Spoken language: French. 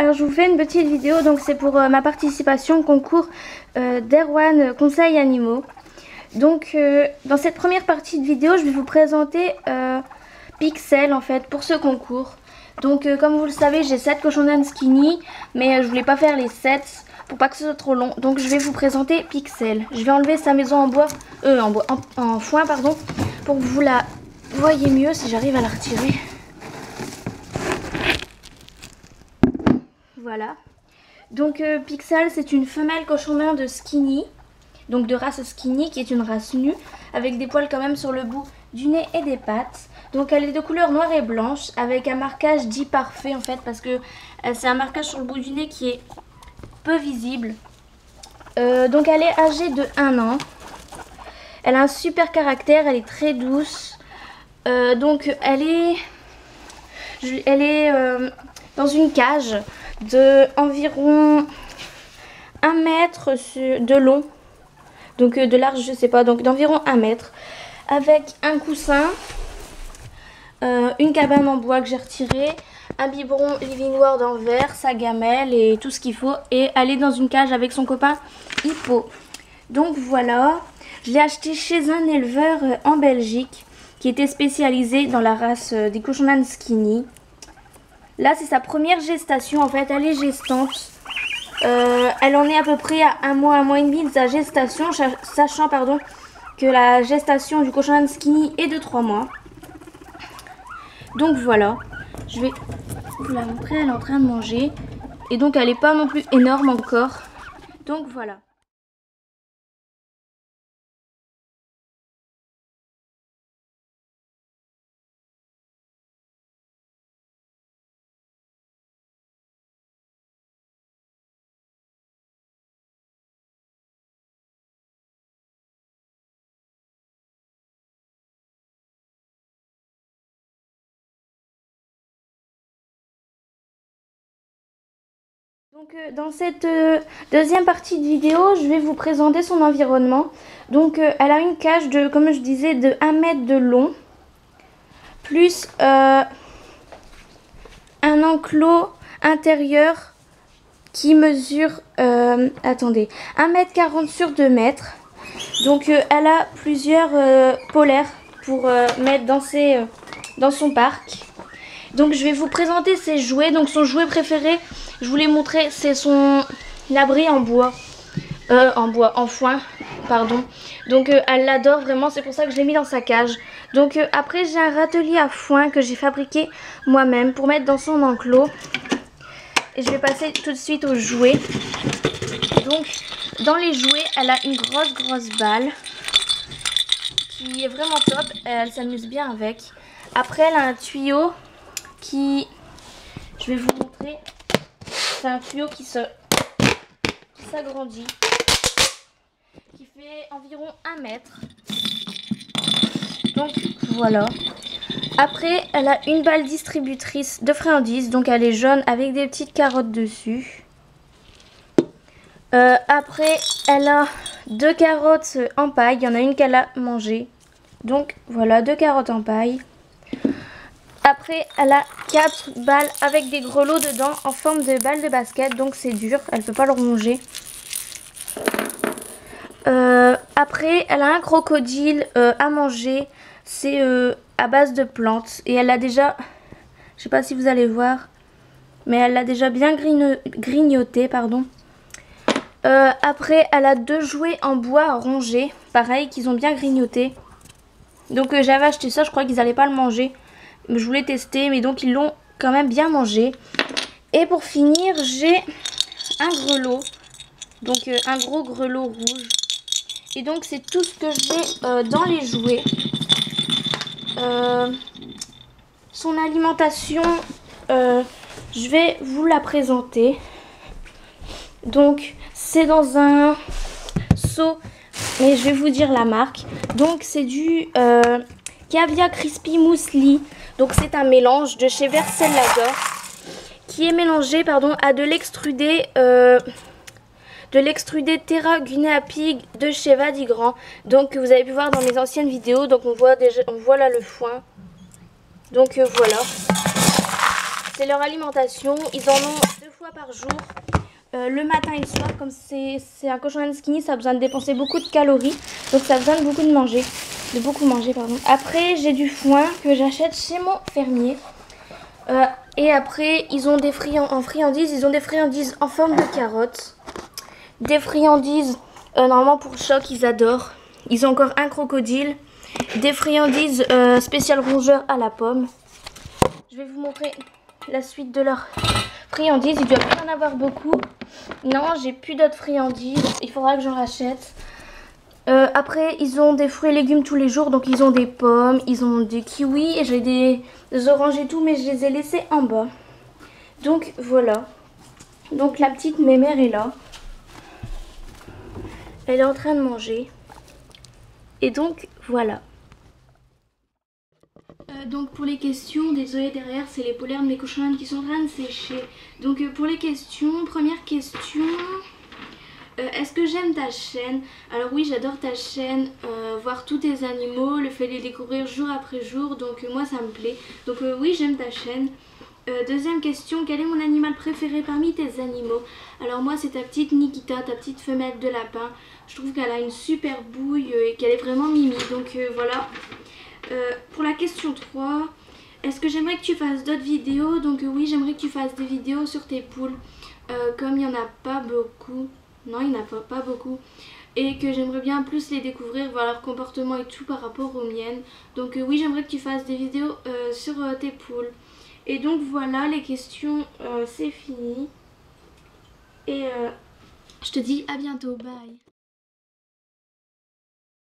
alors je vous fais une petite vidéo, donc c'est pour ma participation au concours d'Erwan Conseil Animaux. Donc dans cette première partie de vidéo, je vais vous présenter Pixel en fait pour ce concours. Donc comme vous le savez, j'ai 7 cochons d'Inde skinny, mais je voulais pas faire les 7 pour pas que ce soit trop long. Donc je vais vous présenter Pixel. Je vais enlever sa maison en foin pardon, pour que vous la voyez mieux si j'arrive à la retirer. Voilà. Donc Pixel, c'est une femelle cochon d'Inde skinny, donc de race skinny, qui est une race nue, avec des poils quand même sur le bout du nez et des pattes. Donc elle est de couleur noire et blanche, avec un marquage dit parfait en fait, parce que c'est un marquage sur le bout du nez qui est peu visible. Donc elle est âgée de 1 an. Elle a un super caractère, elle est très douce. Donc elle est dans une cage de environ 1 mètre de long, donc de large je sais pas, donc d'environ 1 mètre, avec un coussin, une cabane en bois que j'ai retirée, un biberon Living World en verre, sa gamelle et tout ce qu'il faut, et elle est dans une cage avec son copain Hippo. Donc voilà, je l'ai acheté chez un éleveur en Belgique qui était spécialisé dans la race des cochons d'Inde skinny. Là, c'est sa première gestation. En fait, elle est gestante. Elle en est à peu près à 1 mois, 1 mois et demi de sa gestation, sachant que la gestation du cochon d'Inde skinny est de 3 mois. Donc voilà, je vais vous la montrer. Elle est en train de manger. Et donc, elle n'est pas non plus énorme encore. Donc voilà. Donc dans cette deuxième partie de vidéo, je vais vous présenter son environnement. Donc elle a une cage de, comme je disais, de 1 mètre de long, plus un enclos intérieur qui mesure, attendez, 1,40 m sur 2 mètres. Donc elle a plusieurs polaires pour mettre dans son parc. Donc je vais vous présenter ses jouets. Donc son jouet préféré, je vous l'ai montré, c'est son abri en bois. En foin, pardon. Donc elle l'adore vraiment, c'est pour ça que je l'ai mis dans sa cage. Donc après j'ai un râtelier à foin que j'ai fabriqué moi-même pour mettre dans son enclos. Et je vais passer tout de suite aux jouets. Donc dans les jouets, elle a une grosse balle qui est vraiment top, elle s'amuse bien avec. Après elle a un tuyau qui, je vais vous montrer, c'est un tuyau qui s'agrandit, qui fait environ 1 mètre. Donc voilà. Après elle a une balle distributrice de friandises, donc elle est jaune avec des petites carottes dessus. Après elle a 2 carottes en paille, il y en a une qu'elle a mangée. Donc voilà, 2 carottes en paille. Après, elle a 4 balles avec des grelots dedans en forme de balles de basket. Donc c'est dur, elle ne peut pas le ronger. Après, elle a un crocodile à manger. C'est à base de plantes. Et elle a déjà, je ne sais pas si vous allez voir, mais elle l'a déjà bien grignoté, pardon. Après, elle a 2 jouets en bois à ronger. Pareil, qu'ils ont bien grignoté. Donc j'avais acheté ça, je crois qu'ils n'allaient pas le manger. Je voulais tester, mais donc ils l'ont quand même bien mangé. Et pour finir, j'ai un grelot. Donc un gros grelot rouge. Et donc c'est tout ce que j'ai dans les jouets. Son alimentation, je vais vous la présenter. Donc c'est dans un seau, mais je vais vous dire la marque. Donc c'est du Caviar Crispy Muesli. Donc c'est un mélange de chez Vercel-Lagor qui est mélangé à de l'extrudé Terra Guinea Pig de chez Vadigrand. Donc vous avez pu voir dans mes anciennes vidéos. Donc on voit là le foin. Donc voilà. C'est leur alimentation. Ils en ont 2 fois par jour. Le matin et le soir, comme c'est un cochon skinny, ça a besoin de dépenser beaucoup de calories. Donc ça a besoin de beaucoup manger, pardon. Après, j'ai du foin que j'achète chez mon fermier. Et après, ils ont des friandises. Ils ont des friandises en forme de carottes. Des friandises, normalement pour Choc, ils adorent. Ils ont encore un crocodile. Des friandises spéciales rongeurs à la pomme. Je vais vous montrer la suite de leurs friandises. Il doit plus en avoir beaucoup. Non, j'ai plus d'autres friandises. Il faudra que j'en rachète. Après, ils ont des fruits et légumes tous les jours. Donc, ils ont des pommes, ils ont des kiwis. Et j'ai des oranges et tout, mais je les ai laissés en bas. Donc, voilà. Donc, la petite mémère est là. Elle est en train de manger. Et donc, voilà. Donc pour les questions, désolé derrière, c'est les polaires de mes cochons qui sont en train de sécher. Donc pour les questions, première question, est-ce que j'aime ta chaîne? Alors oui, j'adore ta chaîne, voir tous tes animaux, le fait de les découvrir jour après jour, donc moi ça me plaît. Donc oui, j'aime ta chaîne. Deuxième question, quel est mon animal préféré parmi tes animaux? Alors moi c'est ta petite Nikita, ta petite femelle de lapin. Je trouve qu'elle a une super bouille et qu'elle est vraiment mimi, donc voilà. Pour la question 3, est-ce que j'aimerais que tu fasses d'autres vidéos? Donc oui, j'aimerais que tu fasses des vidéos sur tes poules. Comme il n'y en a pas beaucoup, non il n'y en a pas beaucoup, et que j'aimerais bien plus les découvrir, voir leur comportement et tout par rapport aux miennes. Donc oui, j'aimerais que tu fasses des vidéos sur tes poules. Et donc voilà, les questions, c'est fini. Et je te dis à bientôt, bye.